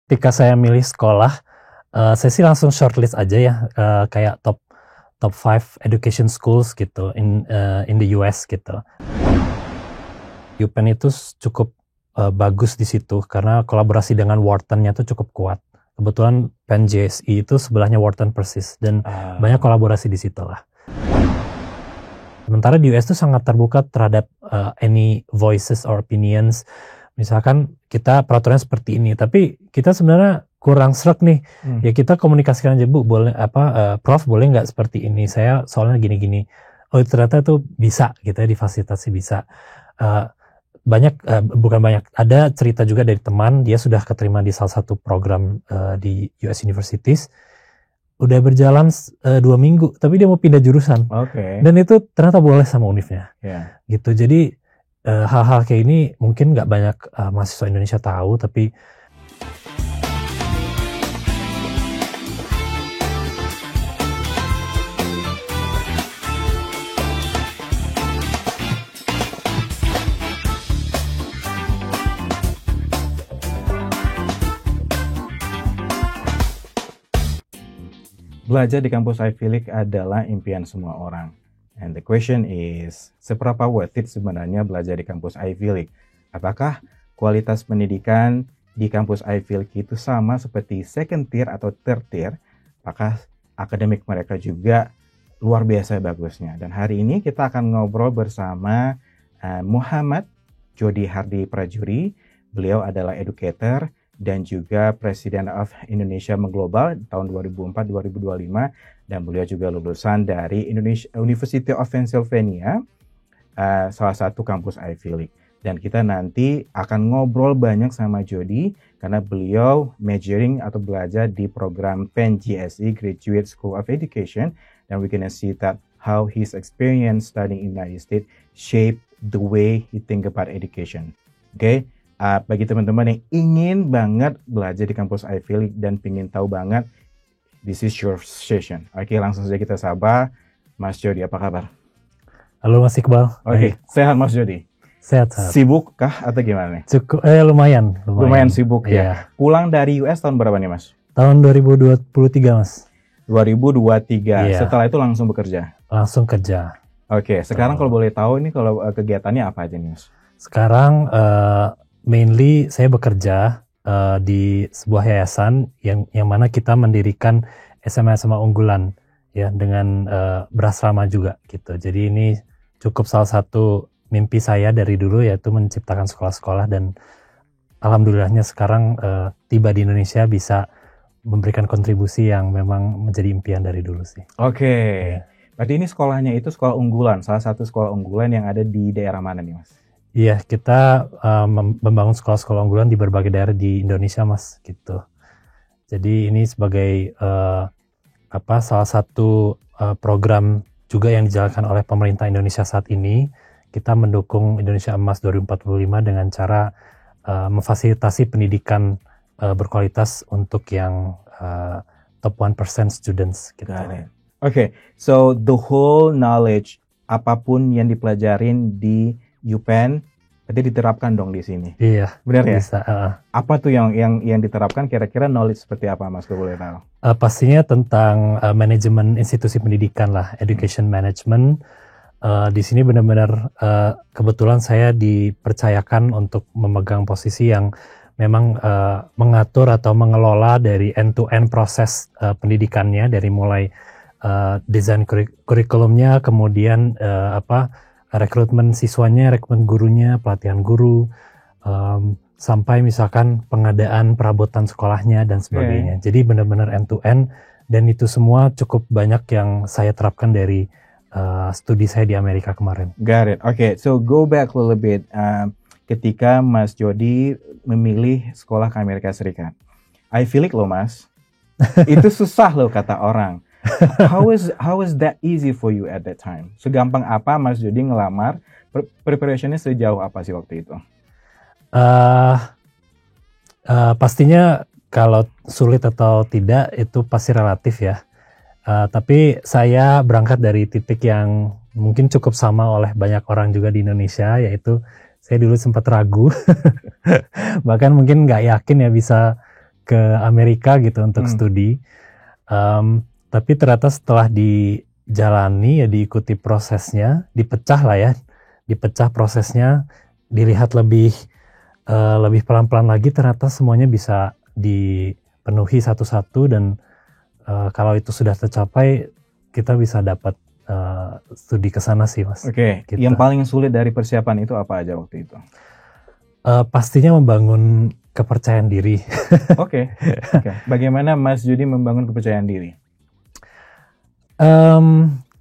ketika saya milih sekolah, saya sih langsung shortlist aja ya, kayak top 5 education schools gitu in the US gitu. UPenn itu cukup bagus di situ karena kolaborasi dengan Wharton-nya tuh cukup kuat. Kebetulan Penn JSE itu sebelahnya Wharton persis dan banyak kolaborasi di situ lah. Sementara di US tuh sangat terbuka terhadap any voices or opinions. Misalkan kita peraturannya seperti ini, tapi kita sebenarnya kurang sreg nih. Ya kita komunikasikan aja, Bu, boleh Prof boleh nggak seperti ini? Saya soalnya gini-gini. Oh ternyata tuh bisa gitu ya, difasilitasi bisa. Bukan banyak, ada cerita juga dari teman, dia sudah keterima di salah satu program di US Universities, udah berjalan 2 minggu, tapi dia mau pindah jurusan. Dan itu ternyata boleh sama univnya. Gitu, jadi hal-hal kayak ini mungkin nggak banyak mahasiswa Indonesia tahu, tapi belajar di kampus Ivy League adalah impian semua orang. And the question is, seberapa worth it sebenarnya belajar di kampus Ivy League? Apakah kualitas pendidikan di kampus Ivy League itu sama seperti second tier atau third tier? Apakah akademik mereka juga luar biasa bagusnya? Dan hari ini kita akan ngobrol bersama Muhammad Jody Hardy Prajuri. Beliau adalah educator dan juga Presiden of Indonesia Mengglobal tahun 2004-2025, dan beliau juga lulusan dari University of Pennsylvania, salah satu kampus Ivy League. Dan kita nanti akan ngobrol banyak sama Jody karena beliau majoring atau belajar di program Penn GSE Graduate School of Education, dan we gonna see that how his experience studying in the United States shape the way he think about education. Bagi teman-teman yang ingin banget belajar di kampus Ivy League dan ingin tahu banget, this is your session. Langsung saja kita sapa Mas Jody, apa kabar? Halo Mas Iqbal. Sehat Mas Jody? Sehat. Sibuk kah atau gimana nih? Cukup, lumayan sibuk ya. Pulang dari US tahun berapa nih Mas? Tahun 2023 Mas. 2023. Setelah itu langsung bekerja? Langsung kerja. Sekarang kalau boleh tahu ini kalau kegiatannya apa aja nih Mas? Sekarang mainly saya bekerja di sebuah yayasan yang mana kita mendirikan SMA unggulan ya, dengan berasrama juga gitu. Jadi ini cukup salah satu mimpi saya dari dulu, yaitu menciptakan sekolah-sekolah, dan alhamdulillahnya sekarang tiba di Indonesia bisa memberikan kontribusi yang memang menjadi impian dari dulu sih. Berarti ini sekolahnya itu sekolah unggulan, salah satu sekolah unggulan yang ada di daerah mana nih Mas? Iya, kita membangun sekolah-sekolah unggulan di berbagai daerah di Indonesia, Mas, gitu. Jadi ini sebagai salah satu program juga yang dijalankan oleh pemerintah Indonesia saat ini. Kita mendukung Indonesia Emas 2045 dengan cara memfasilitasi pendidikan berkualitas untuk yang top 1% students gitu. So the whole knowledge, apapun yang dipelajarin di UPenn berarti diterapkan dong di sini. Iya. Benar ya? Bisa. Apa tuh yang diterapkan, kira-kira knowledge seperti apa Mas, kalau boleh tahu? Pastinya tentang manajemen institusi pendidikan lah, education management. Di sini benar-benar kebetulan saya dipercayakan untuk memegang posisi yang memang mengatur atau mengelola dari end-to-end proses pendidikannya, dari mulai desain kurikulumnya, kemudian rekrutmen siswanya, rekrutmen gurunya, pelatihan guru, sampai misalkan pengadaan perabotan sekolahnya dan sebagainya. Jadi benar-benar end-to-end, dan itu semua cukup banyak yang saya terapkan dari studi saya di Amerika kemarin. Got it. So go back a little bit. Ketika Mas Jody memilih sekolah ke Amerika Serikat, Ivy League loh Mas, itu susah loh kata orang. How is that easy for you at that time? Segampang apa Mas Jody ngelamar? Preparationnya sejauh apa sih waktu itu? Pastinya kalau sulit atau tidak itu pasti relatif ya. Tapi saya berangkat dari titik yang mungkin cukup sama oleh banyak orang juga di Indonesia, yaitu saya dulu sempat ragu, bahkan mungkin nggak yakin ya bisa ke Amerika gitu untuk studi. Tapi ternyata setelah dijalani ya, diikuti prosesnya, dipecah prosesnya, dilihat lebih pelan-pelan lagi, ternyata semuanya bisa dipenuhi satu-satu, dan kalau itu sudah tercapai kita bisa dapat studi ke sana sih, Mas. Oke. Gitu. Yang paling sulit dari persiapan itu apa aja waktu itu? Pastinya membangun kepercayaan diri. Oke. Bagaimana Mas Jody membangun kepercayaan diri?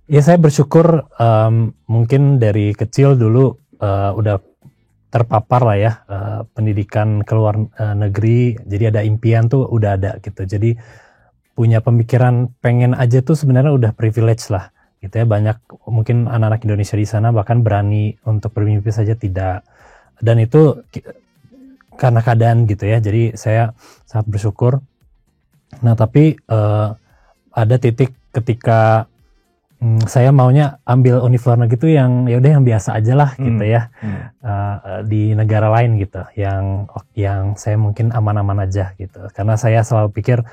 Ya saya bersyukur mungkin dari kecil dulu udah terpapar lah ya pendidikan ke luar negeri, jadi ada impian tuh udah ada gitu, jadi punya pemikiran pengen aja tuh sebenarnya udah privilege lah gitu ya. Banyak mungkin anak-anak Indonesia di sana bahkan berani untuk bermimpi saja tidak, dan itu karena keadaan gitu ya, jadi saya sangat bersyukur. Nah tapi ada titik ketika saya maunya ambil univ luar negeri itu yang ya udah yang biasa aja lah gitu ya, di negara lain gitu, yang saya mungkin aman-aman aja gitu, karena saya selalu pikir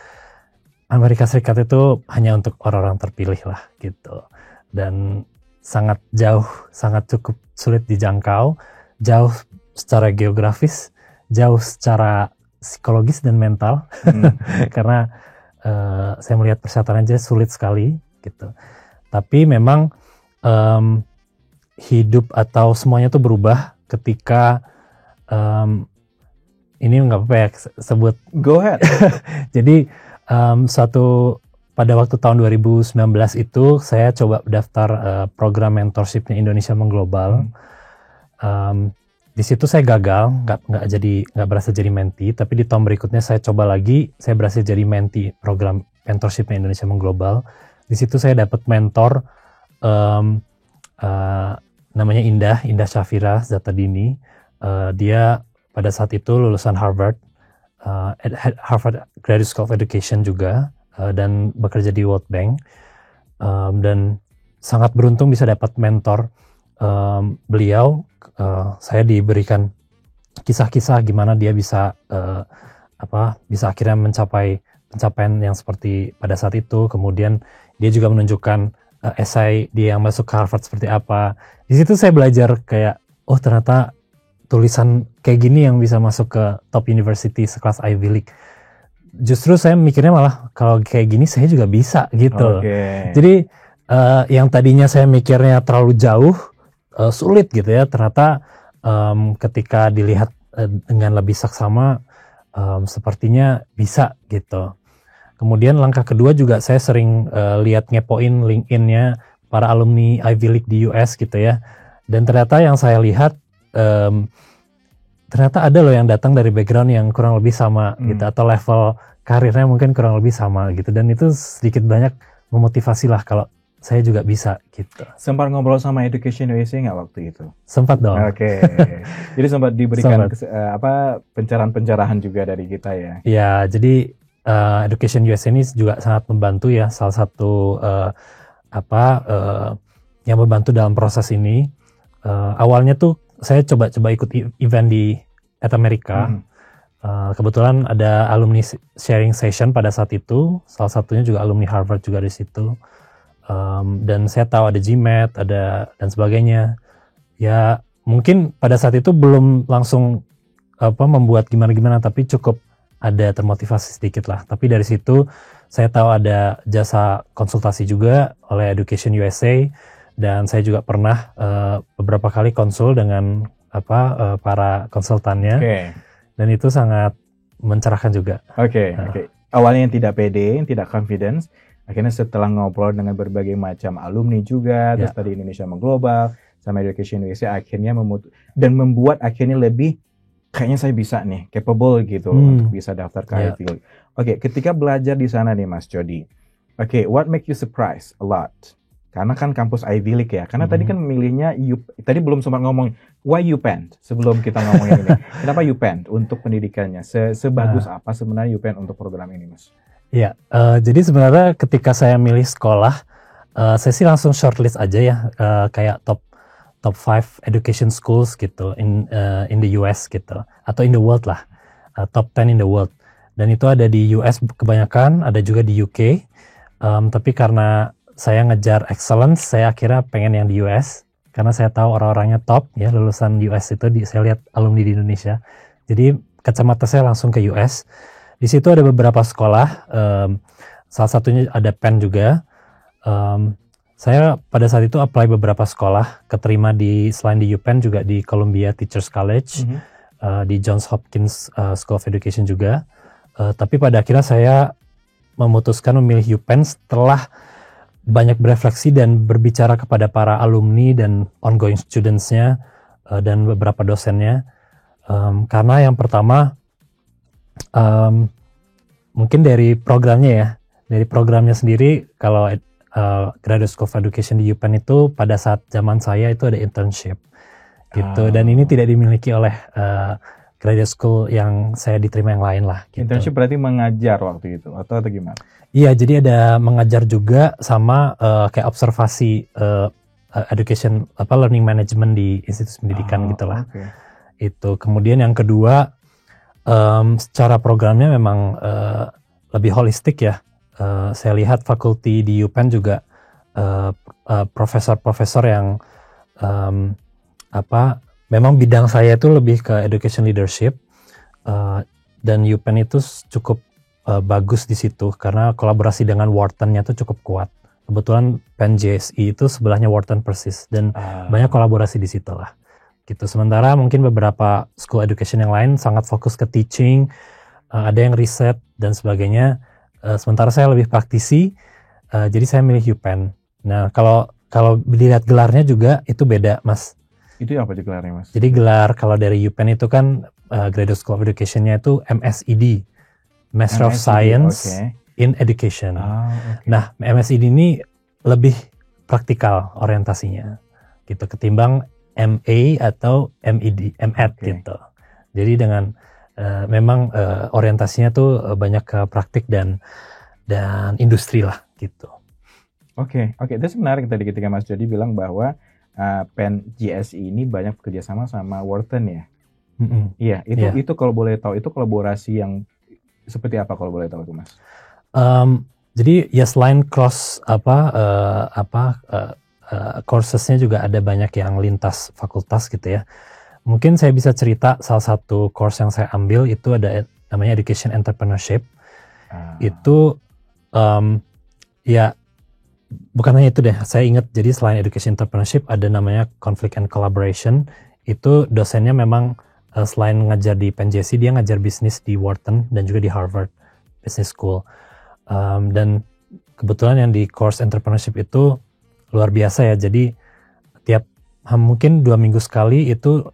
Amerika Serikat itu hanya untuk orang-orang terpilih lah gitu, dan sangat jauh, sangat cukup sulit dijangkau, jauh secara geografis, jauh secara psikologis dan mental, karena saya melihat persyaratan aja sulit sekali gitu. Tapi memang hidup atau semuanya tuh berubah ketika ini nggak apa-apa ya sebut. Go ahead. Jadi pada waktu tahun 2019 itu saya coba daftar program mentorshipnya Indonesia Mengglobal. Di situ saya gagal, nggak berhasil jadi mentee. Tapi di tahun berikutnya saya coba lagi, saya berhasil jadi mentee program mentorshipnya Indonesia Mengglobal. Di situ saya dapat mentor namanya Indah Syafira Zatadini. Dia pada saat itu lulusan Harvard Graduate School of Education juga, dan bekerja di World Bank, dan sangat beruntung bisa dapat mentor beliau. Saya diberikan kisah-kisah gimana dia bisa akhirnya mencapai pencapaian yang seperti pada saat itu. Kemudian dia juga menunjukkan esai dia yang masuk ke Harvard seperti apa. Di situ saya belajar kayak, oh ternyata tulisan kayak gini yang bisa masuk ke top university sekelas Ivy League. Justru saya mikirnya malah kalau kayak gini saya juga bisa gitu. Jadi yang tadinya saya mikirnya terlalu jauh, sulit gitu ya, ternyata ketika dilihat dengan lebih saksama sepertinya bisa gitu. Kemudian langkah kedua juga saya sering lihat ngepoin LinkedIn-nya para alumni Ivy League di US gitu ya. Dan ternyata yang saya lihat ternyata ada loh yang datang dari background yang kurang lebih sama gitu, atau level karirnya mungkin kurang lebih sama gitu, dan itu sedikit banyak memotivasi lah kalau saya juga bisa gitu. Sempat ngobrol sama Education USA nggak waktu itu? Sempat dong. Oke. Jadi sempat diberikan pencerahan juga dari kita ya? Ya, jadi Education USA ini juga sangat membantu ya, salah satu yang membantu dalam proses ini. Awalnya tuh saya coba ikut event at Amerika. Kebetulan ada alumni sharing session pada saat itu, salah satunya juga alumni Harvard juga di situ. Dan saya tahu ada GMAT, dan sebagainya. Ya mungkin pada saat itu belum langsung membuat gimana-gimana, tapi cukup ada termotivasi sedikit lah. Tapi dari situ saya tahu ada jasa konsultasi juga oleh Education USA, dan saya juga pernah beberapa kali konsul dengan para konsultannya. Dan itu sangat mencerahkan juga. Oke. Awalnya yang tidak pede, yang tidak confidence, akhirnya setelah ngobrol dengan berbagai macam alumni juga, terus tadi Indonesia Mengglobal sama Education USA, akhirnya membuat akhirnya lebih kayaknya saya bisa nih, capable gitu untuk bisa daftar ke Ivy League. Oke, ketika belajar di sana nih Mas Jody. Oke, what make you surprised a lot? Karena kan kampus Ivy League ya. Karena tadi kan memilihnya tadi belum sempat ngomong why UPenn sebelum kita ngomongin ini. Kenapa UPenn untuk pendidikannya? Sebagus apa sebenarnya UPenn untuk program ini, Mas? Iya, jadi sebenarnya ketika saya milih sekolah, saya sih langsung shortlist aja ya, kayak top 5 education schools gitu in the US gitu, atau in the world lah, top 10 in the world. Dan itu ada di US kebanyakan, ada juga di UK. Tapi karena saya ngejar excellence, saya akhirnya pengen yang di US. Karena saya tahu orang-orangnya top, ya lulusan US itu, saya lihat alumni di Indonesia. Jadi kacamata saya langsung ke US. Di situ ada beberapa sekolah, salah satunya ada Penn juga. Saya pada saat itu apply beberapa sekolah, keterima selain di UPenn juga di Columbia Teachers College, di Johns Hopkins School of Education juga. Tapi pada akhirnya saya memutuskan memilih UPenn setelah banyak berefleksi dan berbicara kepada para alumni dan ongoing students-nya dan beberapa dosennya. Karena yang pertama, mungkin dari programnya ya, dari programnya sendiri, kalau Graduate School of Education di UPenn itu pada saat zaman saya itu ada internship gitu, dan ini tidak dimiliki oleh graduate school yang saya diterima yang lain lah. Gitu. Internship berarti mengajar waktu itu atau gimana? Iya, jadi ada mengajar juga sama kayak observasi education learning management di institusi pendidikan gitulah. Okay. Itu kemudian yang kedua, secara programnya memang lebih holistik ya. Saya lihat fakulti di UPenn juga profesor-profesor yang memang bidang saya itu lebih ke education leadership, dan UPenn itu cukup bagus di situ karena kolaborasi dengan Wharton-nya itu cukup kuat. Kebetulan Penn JSE itu sebelahnya Wharton persis, dan banyak kolaborasi di situ lah. Gitu. Sementara mungkin beberapa school education yang lain sangat fokus ke teaching, ada yang riset dan sebagainya. Sementara saya lebih praktisi, jadi saya milih UPenn. Nah, kalau dilihat gelarnya juga itu beda, Mas. Itu apa gelarnya, Mas? Jadi gelar kalau dari UPenn itu kan Graduate School of Education-nya itu MSED, Master of Science in Education. Nah, MSED ini lebih praktikal orientasinya, gitu, ketimbang MA atau MED gitu. Jadi dengan memang orientasinya tuh banyak ke praktik dan industri lah gitu. Oke, itu menarik tadi ketika Mas Jody bilang bahwa Penn GSE ini banyak bekerja sama Wharton ya. Iya, itu kalau boleh tahu itu kolaborasi yang seperti apa kalau boleh tahu tuh, Mas? Jadi ya selain coursesnya juga ada banyak yang lintas fakultas gitu ya. Mungkin saya bisa cerita salah satu course yang saya ambil itu ada namanya Education Entrepreneurship. Itu ya bukan hanya itu deh, saya ingat jadi selain Education Entrepreneurship ada namanya Conflict and Collaboration. Itu dosennya memang selain ngajar di Penn JSE, dia ngajar bisnis di Wharton dan juga di Harvard Business School. Dan kebetulan yang di course Entrepreneurship itu luar biasa ya, jadi mungkin 2 minggu sekali itu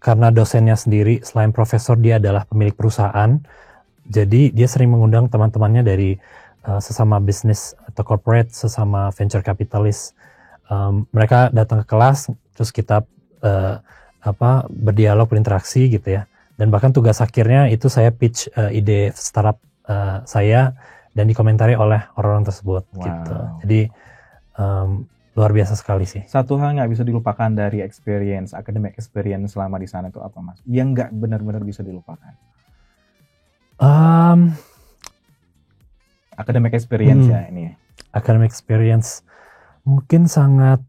karena dosennya sendiri selain profesor dia adalah pemilik perusahaan, jadi dia sering mengundang teman-temannya dari sesama bisnis atau corporate, sesama venture capitalist. Mereka datang ke kelas, terus kita berdialog, berinteraksi gitu ya. Dan bahkan tugas akhirnya itu saya pitch ide startup saya dan dikomentari oleh orang-orang tersebut. Gitu. Jadi luar biasa sekali sih. Satu hal nggak bisa dilupakan dari academic experience selama di sana itu apa, Mas? Yang nggak benar-benar bisa dilupakan? Academic experience ya ini. Academic experience mungkin sangat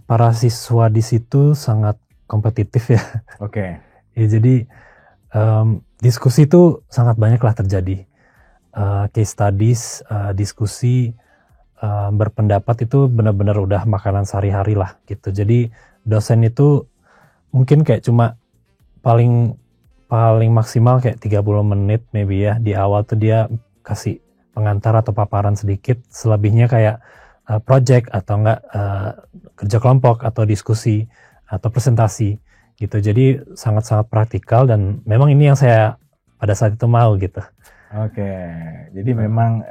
para siswa di situ sangat kompetitif ya. Oke. Ya, jadi diskusi itu sangat banyak lah terjadi. Case studies, diskusi, berpendapat itu benar-benar udah makanan sehari-hari lah gitu. Jadi dosen itu mungkin kayak cuma paling maksimal kayak 30 menit maybe ya. Di awal tuh dia kasih pengantar atau paparan sedikit, selebihnya kayak project atau enggak kerja kelompok atau diskusi atau presentasi gitu. Jadi sangat-sangat praktikal dan memang ini yang saya pada saat itu mau gitu. Oke, jadi memang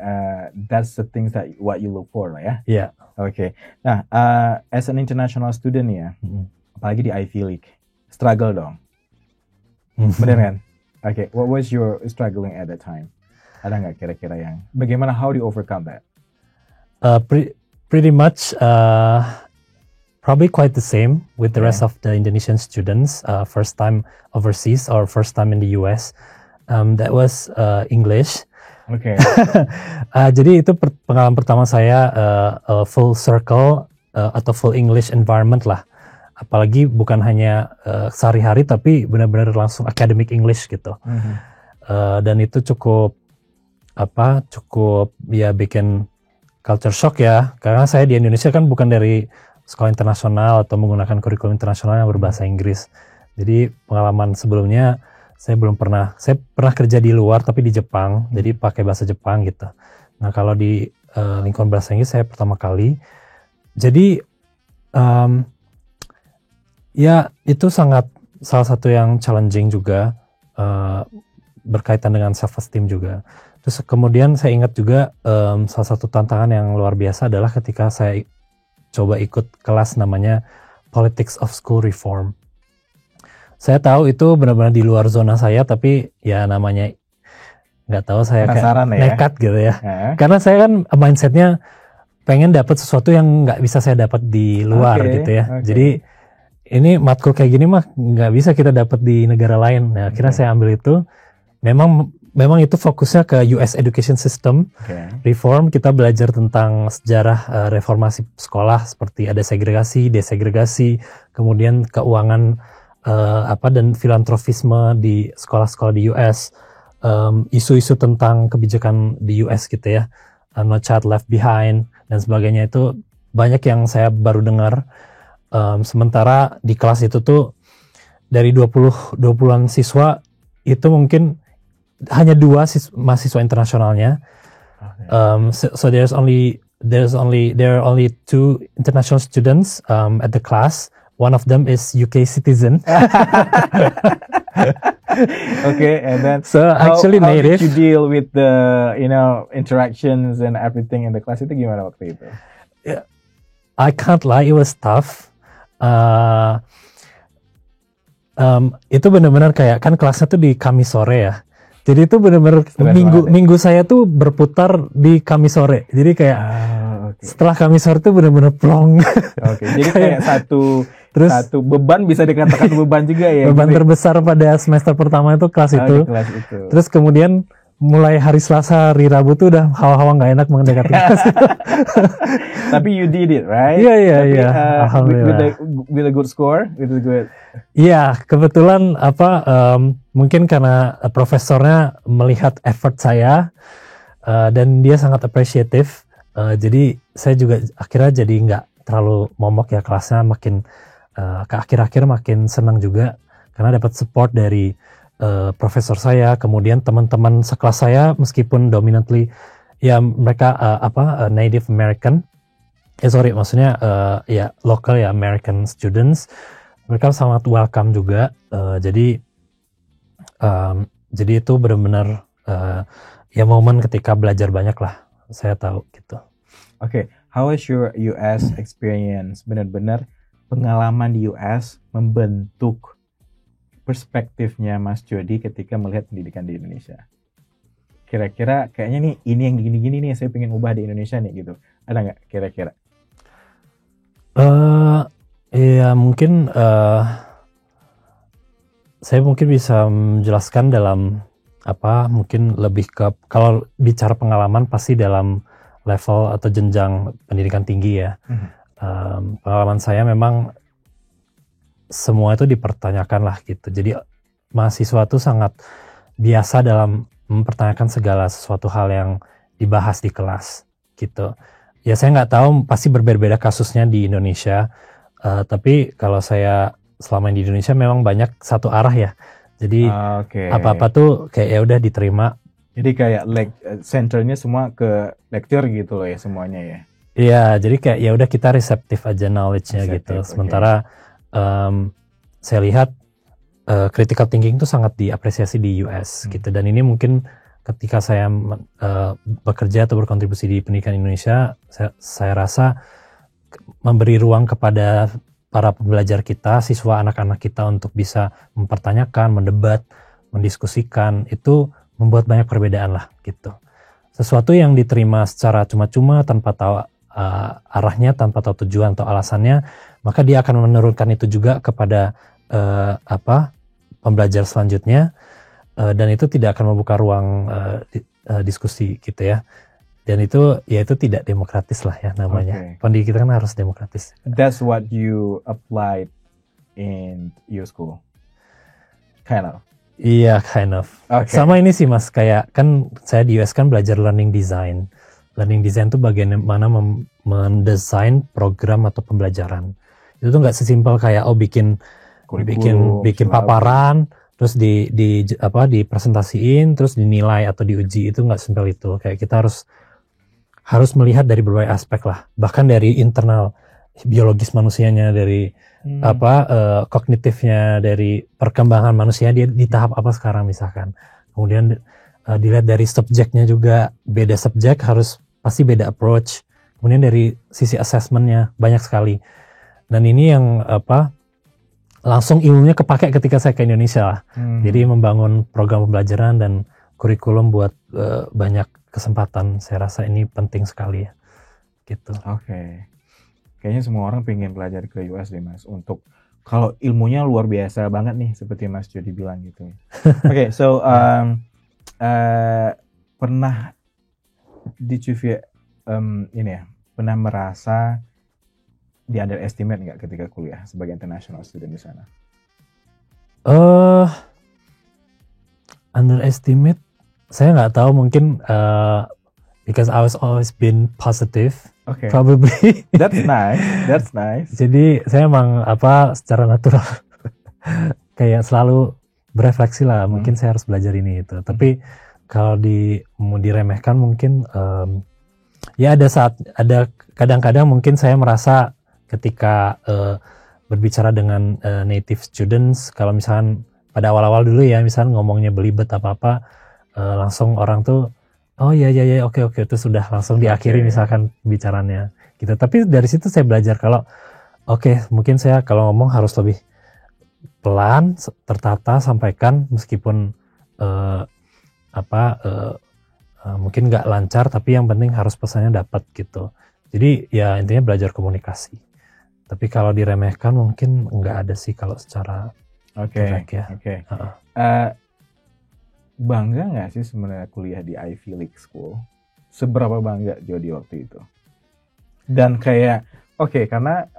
that's the things that what you look for lah ya. Iya. Oke. Nah, as an international student ya, apalagi di Ivy League, struggle dong. Bener kan? Oke, what was your struggling at that time? Ada nggak kira-kira yang how do you overcome that? Pretty much probably quite the same with the rest Okay. of the Indonesian students, first time overseas or first time in the US. That was English. Oke. Jadi itu pengalaman pertama saya full circle atau full English environment lah. Apalagi bukan hanya sehari-hari tapi benar-benar langsung academic English gitu. Dan itu cukup ya bikin culture shock ya. Karena saya di Indonesia kan bukan dari sekolah internasional atau menggunakan kurikulum internasional yang berbahasa Inggris. Jadi pengalaman sebelumnya saya pernah kerja di luar tapi di Jepang, jadi pakai bahasa Jepang gitu. Nah kalau di lingkungan bahasa Inggris saya pertama kali. Jadi ya itu salah satu yang challenging juga, berkaitan dengan self esteem juga. Terus kemudian saya ingat juga salah satu tantangan yang luar biasa adalah ketika saya coba ikut kelas namanya Politics of School Reform. Saya tahu itu benar-benar di luar zona saya, tapi ya namanya nggak tahu, saya kayak nekat gitu ya. Karena saya kan mindsetnya pengen dapat sesuatu yang nggak bisa saya dapat di luar gitu ya. Jadi ini matkul kayak gini mah nggak bisa kita dapat di negara lain. Nah, akhirnya saya ambil itu. Memang itu fokusnya ke US Education System reform. Kita belajar tentang sejarah reformasi sekolah, seperti ada segregasi, desegregasi, kemudian keuangan dan filantropisme di sekolah-sekolah di US, isu-isu tentang kebijakan di US gitu ya, No Child Left Behind dan sebagainya. Itu banyak yang saya baru dengar. Sementara di kelas itu tuh dari 20-an siswa itu mungkin hanya 2 mahasiswa internasionalnya. So there are only 2 international students at the class. One of them is UK citizen. Okay, and then so actually how native. did you deal with the interactions and everything in the class? Itu gimana waktu itu? I can't lie, it was tough. Itu benar-benar kayak kan kelasnya tuh di Kamis sore ya. Jadi itu benar-benar minggu saya tuh berputar di Kamis sore. Jadi kayak setelah Kamis sore tuh benar-benar plong. Jadi kayak satu beban, bisa dikatakan beban juga ya. Beban terbesar pada semester pertama itu kelas itu. Terus kemudian mulai hari Selasa, hari Rabu tuh udah hawa-hawa nggak enak mendekati kelas. Tapi you did it, right? Iya. Alhamdulillah. With a good score, Iya, kebetulan mungkin karena profesornya melihat effort saya dan dia sangat appreciative. Jadi saya juga akhirnya jadi nggak terlalu momok ya kelasnya, makin ke akhir-akhir makin senang juga karena dapat support dari profesor saya, kemudian teman-teman sekelas saya meskipun dominantly ya mereka Native American, maksudnya ya local ya American students, mereka sangat welcome juga. Jadi itu benar-benar ya momen ketika belajar banyak lah, saya tahu gitu. Okay, how was your US experience? Benar-benar pengalaman di US membentuk perspektifnya Mas Jody ketika melihat pendidikan di Indonesia. Kira-kira kayaknya nih ini yang gini-gini nih saya pengen ubah di Indonesia nih gitu. Ada nggak kira-kira? Ya mungkin saya mungkin bisa menjelaskan dalam mungkin lebih ke, kalau bicara pengalaman pasti dalam level atau jenjang pendidikan tinggi ya. Pengalaman saya memang semua itu dipertanyakan lah gitu. Jadi mahasiswa itu sangat biasa dalam mempertanyakan segala sesuatu hal yang dibahas di kelas gitu. Ya saya nggak tahu, pasti berbeda-beda kasusnya di Indonesia. Tapi kalau saya selama di Indonesia memang banyak satu arah ya. Jadi apa-apa tuh kayak ya udah diterima. Jadi kayak centernya semua ke lecture gitu loh ya semuanya ya. Iya, jadi kayak ya udah kita reseptif aja knowledge-nya gitu. Sementara saya lihat critical thinking itu sangat diapresiasi di US gitu. Dan ini mungkin ketika saya bekerja atau berkontribusi di pendidikan Indonesia, saya rasa memberi ruang kepada para pembelajar kita, siswa anak-anak kita untuk bisa mempertanyakan, mendebat, mendiskusikan, itu membuat banyak perbedaan lah gitu. Sesuatu yang diterima secara cuma-cuma tanpa tahu arahnya, tanpa tahu tujuan atau alasannya, maka dia akan menurunkan itu juga kepada pembelajar selanjutnya, dan itu tidak akan membuka ruang diskusi gitu ya. Dan itu tidak demokratis lah ya namanya. Pendidikan kan harus demokratis. That's what you applied in your school, kind of. Iya, kind of. Sama ini sih Mas, kayak kan saya di US kan belajar learning design. Learning design itu bagaimana mendesain program atau pembelajaran. Itu tuh nggak sesimpel kayak bikin paparan, terus dipresentasiin, terus dinilai atau diuji. Itu nggak simpel itu. Kayak kita harus melihat dari berbagai aspek lah, bahkan dari internal biologis manusianya, dari kognitifnya, dari perkembangan manusia dia di tahap apa sekarang misalkan. Kemudian dilihat dari subjeknya juga, beda subjek harus pasti beda approach. Kemudian dari sisi assessmentnya banyak sekali. Dan ini yang langsung ilmunya kepake ketika saya ke Indonesia lah. Jadi membangun program pembelajaran dan kurikulum buat banyak kesempatan. Saya rasa ini penting sekali ya. Gitu. Kayaknya semua orang pengen belajar ke US deh Mas, untuk kalau ilmunya luar biasa banget nih seperti Mas Jody bilang gitu. So pernah pernah merasa di underestimate nggak ketika kuliah sebagai international student di sana? Underestimate, saya nggak tahu, mungkin because I was always been positive. Probably. That's nice. Jadi saya emang secara natural kayak selalu berefleksi lah, mungkin saya harus belajar ini itu. Tapi kalau mau diremehkan mungkin ya ada kadang-kadang mungkin saya merasa ketika berbicara dengan native students, kalau misalkan pada awal-awal dulu ya, misalkan ngomongnya belibet apa-apa, langsung orang tuh ya oke itu sudah langsung diakhiri misalkan bicaranya gitu. Tapi dari situ saya belajar kalau mungkin saya kalau ngomong harus lebih pelan, tertata, sampaikan meskipun mungkin nggak lancar, tapi yang penting harus pesannya dapat gitu. Jadi ya intinya belajar komunikasi. Tapi kalau diremehkan mungkin nggak ada sih kalau secara direct ya. Bangga nggak sih sebenarnya kuliah di Ivy League School? Seberapa bangga Jody waktu itu? Dan kayak karena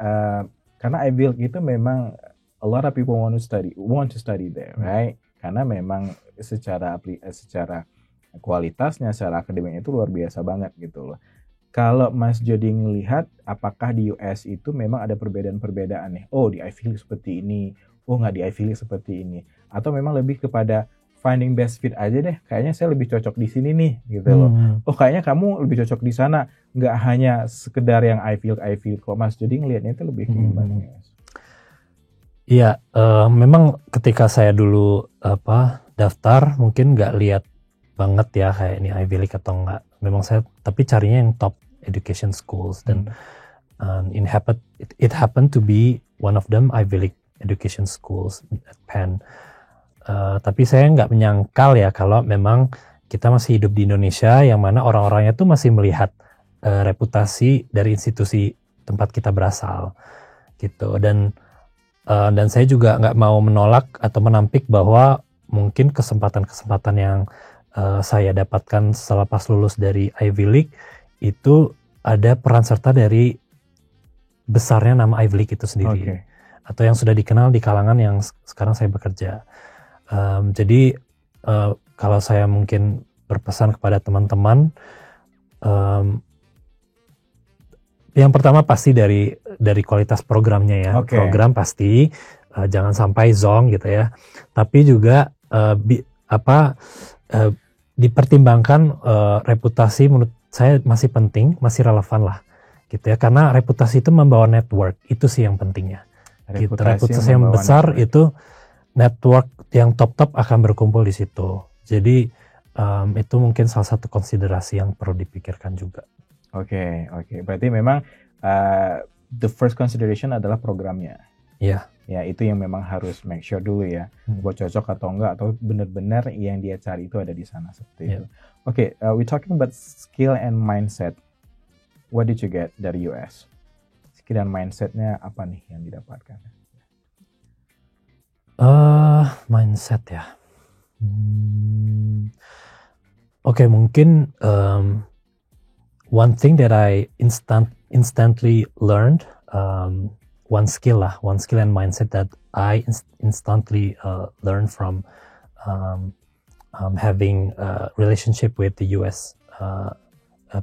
Ivy League itu memang a lot of people want to study there, right? Karena memang secara kualitasnya, secara akademiknya itu luar biasa banget gitu loh. Kalau Mas Jody ngelihat, apakah di US itu memang ada perbedaan-perbedaan nih? Di Ivy League seperti ini, nggak di Ivy League seperti ini, atau memang lebih kepada finding best fit aja deh, kayaknya saya lebih cocok di sini nih gitu loh. Kayaknya kamu lebih cocok di sana, nggak hanya sekedar yang Ivy League. Kalau Mas Jody ngelihatnya itu lebih gimana? Iya, memang ketika saya dulu daftar mungkin nggak lihat banget ya kayak ini Ivy League atau enggak. Memang saya tapi carinya yang top education schools, dan it happened to be one of them Ivy League education schools at Penn. Tapi saya nggak menyangkal ya kalau memang kita masih hidup di Indonesia yang mana orang-orangnya tuh masih melihat reputasi dari institusi tempat kita berasal gitu. Dan saya juga nggak mau menolak atau menampik bahwa mungkin kesempatan-kesempatan yang saya dapatkan setelah pas lulus dari Ivy League itu ada peran serta dari besarnya nama Ivy League itu sendiri, atau yang sudah dikenal di kalangan yang sekarang saya bekerja. Jadi kalau saya mungkin berpesan kepada teman-teman, yang pertama pasti dari kualitas programnya ya. Program pasti jangan sampai zong gitu ya. Tapi juga dipertimbangkan reputasi, menurut saya masih penting, masih relevan lah gitu ya. Karena reputasi itu membawa network, itu sih yang pentingnya. Reputasi yang besar network. Itu network yang top akan berkumpul di situ. Jadi itu mungkin salah satu konsiderasi yang perlu dipikirkan juga. Oke. Berarti memang the first consideration adalah programnya. Iya. Ya, itu yang memang harus make sure dulu ya, buat cocok atau enggak, atau benar-benar yang dia cari itu ada di sana seperti itu. We talking about skill and mindset. what did you get dari US? Sekian mindsetnya apa nih yang didapatkan? Mindset ya. Oke, mungkin one thing that I instantly learned, one skill and mindset that I instantly learned from having a relationship with the US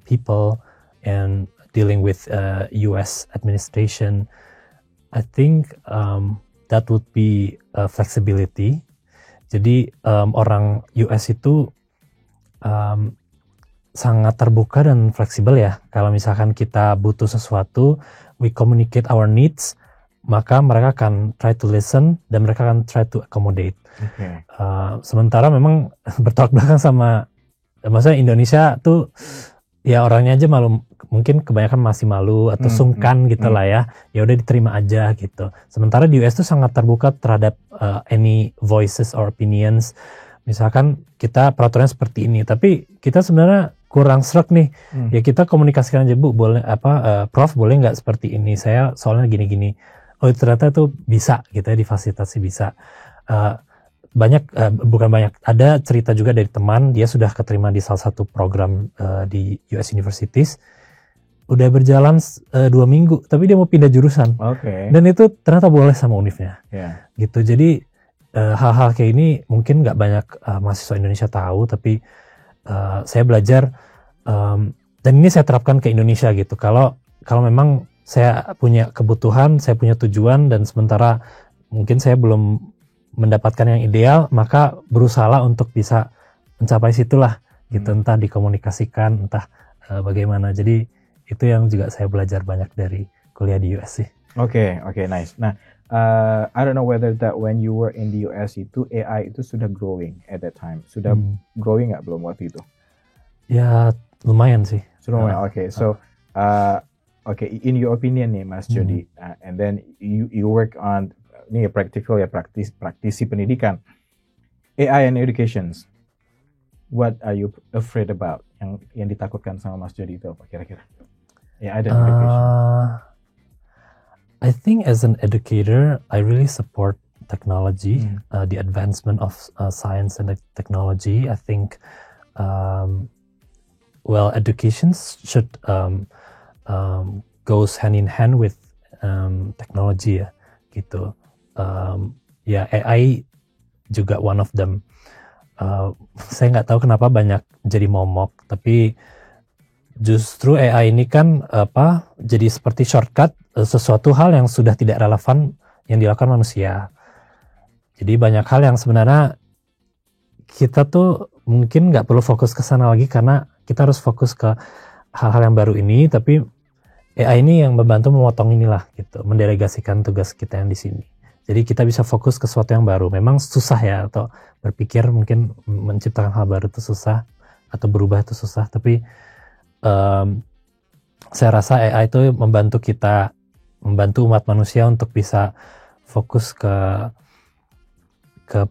people and dealing with US administration. I think that would be flexibility. Jadi orang US itu sangat terbuka dan fleksibel ya. Kalau misalkan kita butuh sesuatu, we communicate our needs, maka mereka akan try to listen dan mereka akan try to accommodate. Okay. Sementara memang bertolak belakang sama, maksudnya Indonesia tuh ya orangnya aja malu, mungkin kebanyakan masih malu atau sungkan gitu lah ya. Ya udah diterima aja gitu. Sementara di US tuh sangat terbuka terhadap any voices or opinions. Misalkan kita peraturannya seperti ini, tapi kita sebenarnya kurang sreg nih. Ya kita komunikasikan aja, Bu, boleh Prof boleh nggak seperti ini? Saya soalnya gini-gini. Oh ternyata tuh bisa gitu ya, difasilitasi bisa. Bukan banyak, ada cerita juga dari teman, dia sudah keterima di salah satu program di US Universities, udah berjalan 2 minggu, tapi dia mau pindah jurusan. Dan itu ternyata boleh sama univnya. Gitu, jadi hal-hal kayak ini mungkin nggak banyak mahasiswa Indonesia tahu, tapi saya belajar dan ini saya terapkan ke Indonesia gitu. Kalau memang saya punya kebutuhan, saya punya tujuan, dan sementara mungkin saya belum mendapatkan yang ideal, maka berusahalah untuk bisa mencapai situlah gitu, entah dikomunikasikan, entah bagaimana. Jadi itu yang juga saya belajar banyak dari kuliah di US sih. Oke, nice. Nah, I don't know whether that when you were in the US itu AI itu sudah growing at that time. Sudah growing nggak belum waktu itu? Ya lumayan sih. Sudah lumayan. So in your opinion nih, Mas Jody, and then you work on ini practical ya, praktisi pendidikan, AI and educations. What are you afraid about? Yang ditakutkan sama Mas Jody itu apa kira-kira? AI dan education. I think as an educator, I really support technology, the advancement of science and technology. I think, education should goes hand in hand with technology ya, gitu. AI juga one of them. Saya nggak tahu kenapa banyak jadi momok, tapi justru AI ini kan jadi seperti shortcut sesuatu hal yang sudah tidak relevan yang dilakukan manusia. Jadi banyak hal yang sebenarnya kita tuh mungkin nggak perlu fokus ke sana lagi, karena kita harus fokus ke hal-hal yang baru ini. Tapi AI ini yang membantu memotong inilah gitu, mendelegasikan tugas kita yang di sini. Jadi kita bisa fokus ke sesuatu yang baru. Memang susah ya, atau berpikir mungkin menciptakan hal baru itu susah, atau berubah itu susah. Tapi saya rasa AI itu membantu umat manusia untuk bisa fokus ke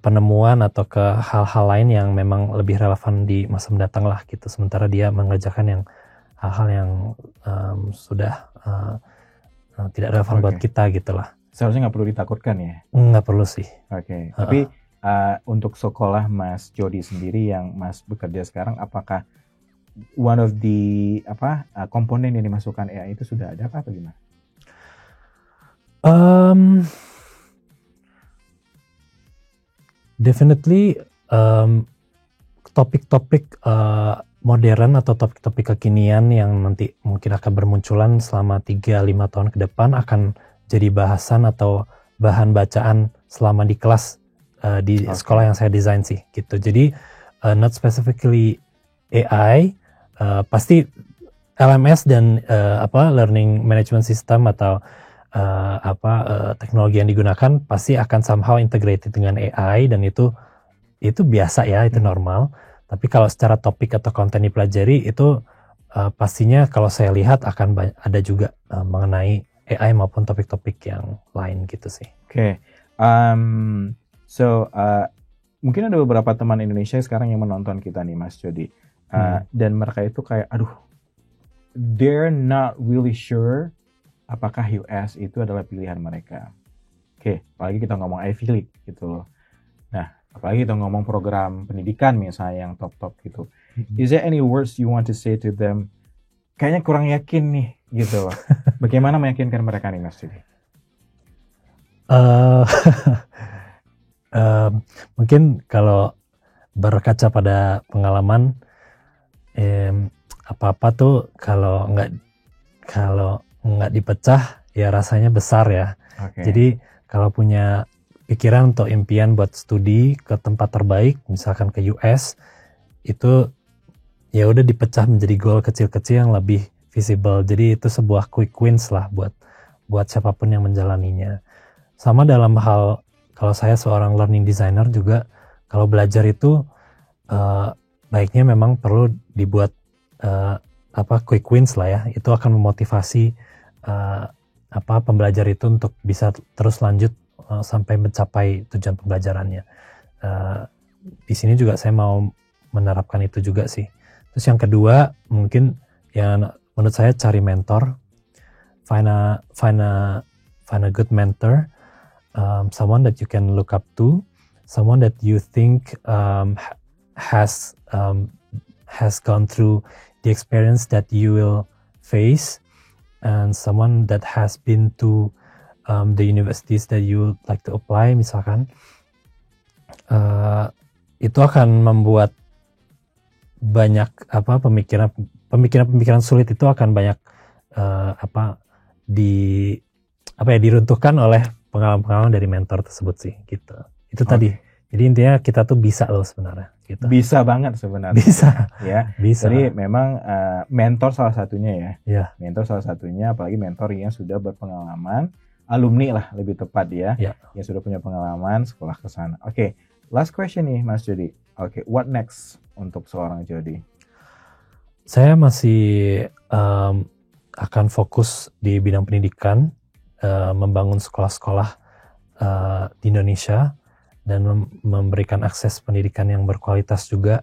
penemuan atau ke hal-hal lain yang memang lebih relevan di masa mendatang lah gitu. Sementara dia mengerjakan yang hal-hal yang sudah tidak relevan buat kita gitu lah. Seharusnya nggak perlu ditakutkan ya? Nggak perlu sih. Tapi untuk sekolah Mas Jody sendiri yang Mas bekerja sekarang, apakah one of the komponen yang dimasukkan AI itu sudah ada apa gimana? Definitely topik-topik modern atau topik-topik kekinian yang nanti mungkin akan bermunculan selama 3-5 tahun ke depan akan jadi bahasan atau bahan bacaan selama di kelas di sekolah yang saya desain sih gitu. Jadi not specifically AI, pasti LMS dan learning management system atau teknologi yang digunakan pasti akan somehow integrated dengan AI, dan itu biasa ya, itu normal. Tapi kalau secara topik atau konten dipelajari itu pastinya kalau saya lihat akan ada juga mengenai AI maupun topik-topik yang lain gitu sih. Mungkin ada beberapa teman Indonesia sekarang yang menonton kita nih, Mas Jody, dan mereka itu kayak, aduh, they're not really sure apakah US itu adalah pilihan mereka. Oke, apalagi kita ngomong Ivy League gitu loh. Nah, apalagi kita ngomong program pendidikan misalnya yang top-top gitu. Is there any words you want to say to them? Kayaknya kurang yakin nih gitu loh. Bagaimana meyakinkan mereka nih Mas Jody? Mungkin kalau berkaca pada pengalaman, apa-apa tuh kalau nggak dipecah ya rasanya besar ya. Okay. Jadi kalau punya pikiran atau impian buat studi ke tempat terbaik, misalkan ke US, itu ya udah dipecah menjadi goal kecil-kecil yang lebih visible. Jadi itu sebuah quick wins lah buat siapapun yang menjalaninya. Sama dalam hal kalau saya seorang learning designer juga, kalau belajar itu baiknya memang perlu dibuat quick wins lah ya. Itu akan memotivasi pembelajar itu untuk bisa terus lanjut sampai mencapai tujuan pembelajarannya. Di sini juga saya mau menerapkan itu juga sih. Terus yang kedua mungkin yang menurut saya cari mentor, find a good mentor, someone that you can look up to, someone that you think has gone through the experience that you will face, and someone that has been to the universities that you would like to apply misalkan. Itu akan membuat banyak pemikiran sulit itu akan banyak diruntuhkan oleh pengalaman-pengalaman dari mentor tersebut sih gitu. Itu tadi. Jadi intinya kita tuh bisa loh sebenarnya gitu. Bisa banget sebenarnya. Bisa. Ya. Bisa. Jadi memang mentor salah satunya ya. Ya. Mentor salah satunya, apalagi mentor yang sudah berpengalaman, alumni lah lebih tepat ya. Yang sudah punya pengalaman sekolah ke sana. Oke. Last question nih Mas Jody. Oke, what next untuk seorang Jody? Saya masih akan fokus di bidang pendidikan, membangun sekolah-sekolah di Indonesia dan memberikan akses pendidikan yang berkualitas juga.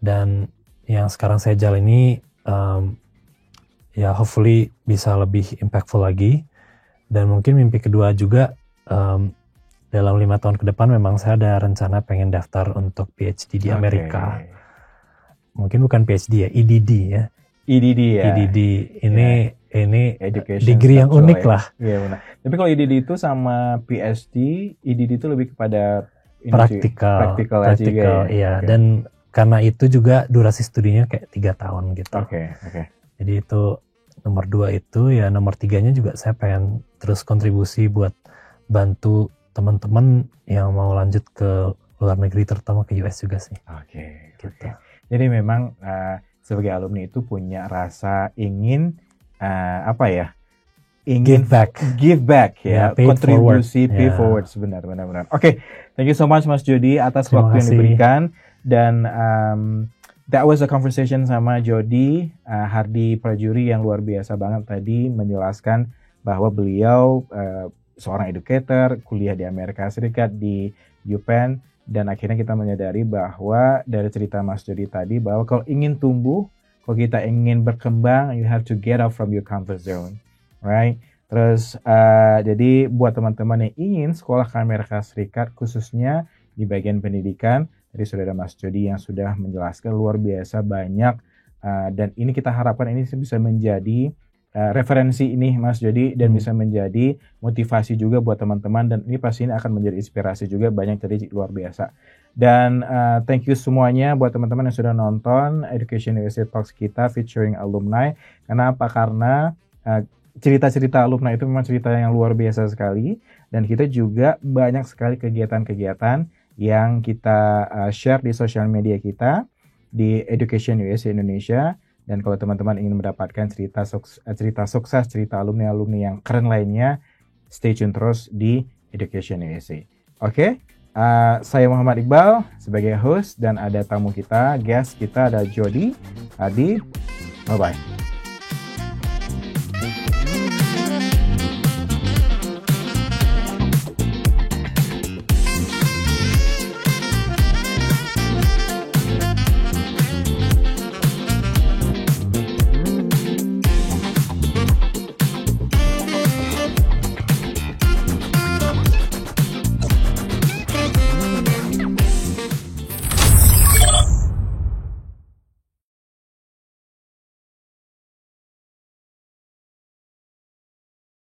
Dan yang sekarang saya jalani ya hopefully bisa lebih impactful lagi. Dan mungkin mimpi kedua juga dalam 5 tahun ke depan memang saya ada rencana pengen daftar untuk PhD di Amerika. Mungkin bukan PhD ya, EDD ya. EDD ya. EDD ini Education degree yang unik lah. Iya benar. Tapi kalau EDD itu sama PhD, EDD itu lebih kepada praktikal aja ya. Iya. Okay. Dan karena itu juga durasi studinya kayak 3 tahun gitu. Oke. Jadi itu nomor 2 itu ya, nomor 3-nya juga saya pengen terus kontribusi buat bantu teman-teman yang mau lanjut ke luar negeri, terutama ke US juga sih. Oke. Jadi memang sebagai alumni itu punya rasa ingin ingin give back ya, kontribusi pay forward benar. Oke, thank you so much Mas Jody atas waktu yang diberikan, dan that was a conversation sama Jody Hardi Prajuri yang luar biasa banget tadi menjelaskan bahwa beliau seorang educator, kuliah di Amerika Serikat di UPenn, dan akhirnya kita menyadari bahwa dari cerita Mas Jody tadi bahwa kalau ingin tumbuh, kalau kita ingin berkembang, you have to get out from your comfort zone, right? Terus jadi buat teman-teman yang ingin sekolah ke Amerika Serikat, khususnya di bagian pendidikan, tadi sudah ada Mas Jody yang sudah menjelaskan luar biasa banyak, dan ini kita harapkan ini bisa menjadi referensi ini Mas Jody, dan bisa menjadi motivasi juga buat teman-teman, dan ini pasti ini akan menjadi inspirasi juga banyak dari luar biasa. Dan thank you semuanya buat teman-teman yang sudah nonton Education USA Talks kita featuring alumni. Kenapa? Karena cerita-cerita alumni itu memang cerita yang luar biasa sekali, dan kita juga banyak sekali kegiatan-kegiatan yang kita share di sosial media kita di Education USA Indonesia. Dan kalau teman-teman ingin mendapatkan cerita sukses, cerita alumni-alumni yang keren lainnya, stay tune terus di Education USA. Oke, saya Muhammad Iqbal sebagai host, dan ada tamu kita, guest kita ada Jody Hardi. Bye-bye.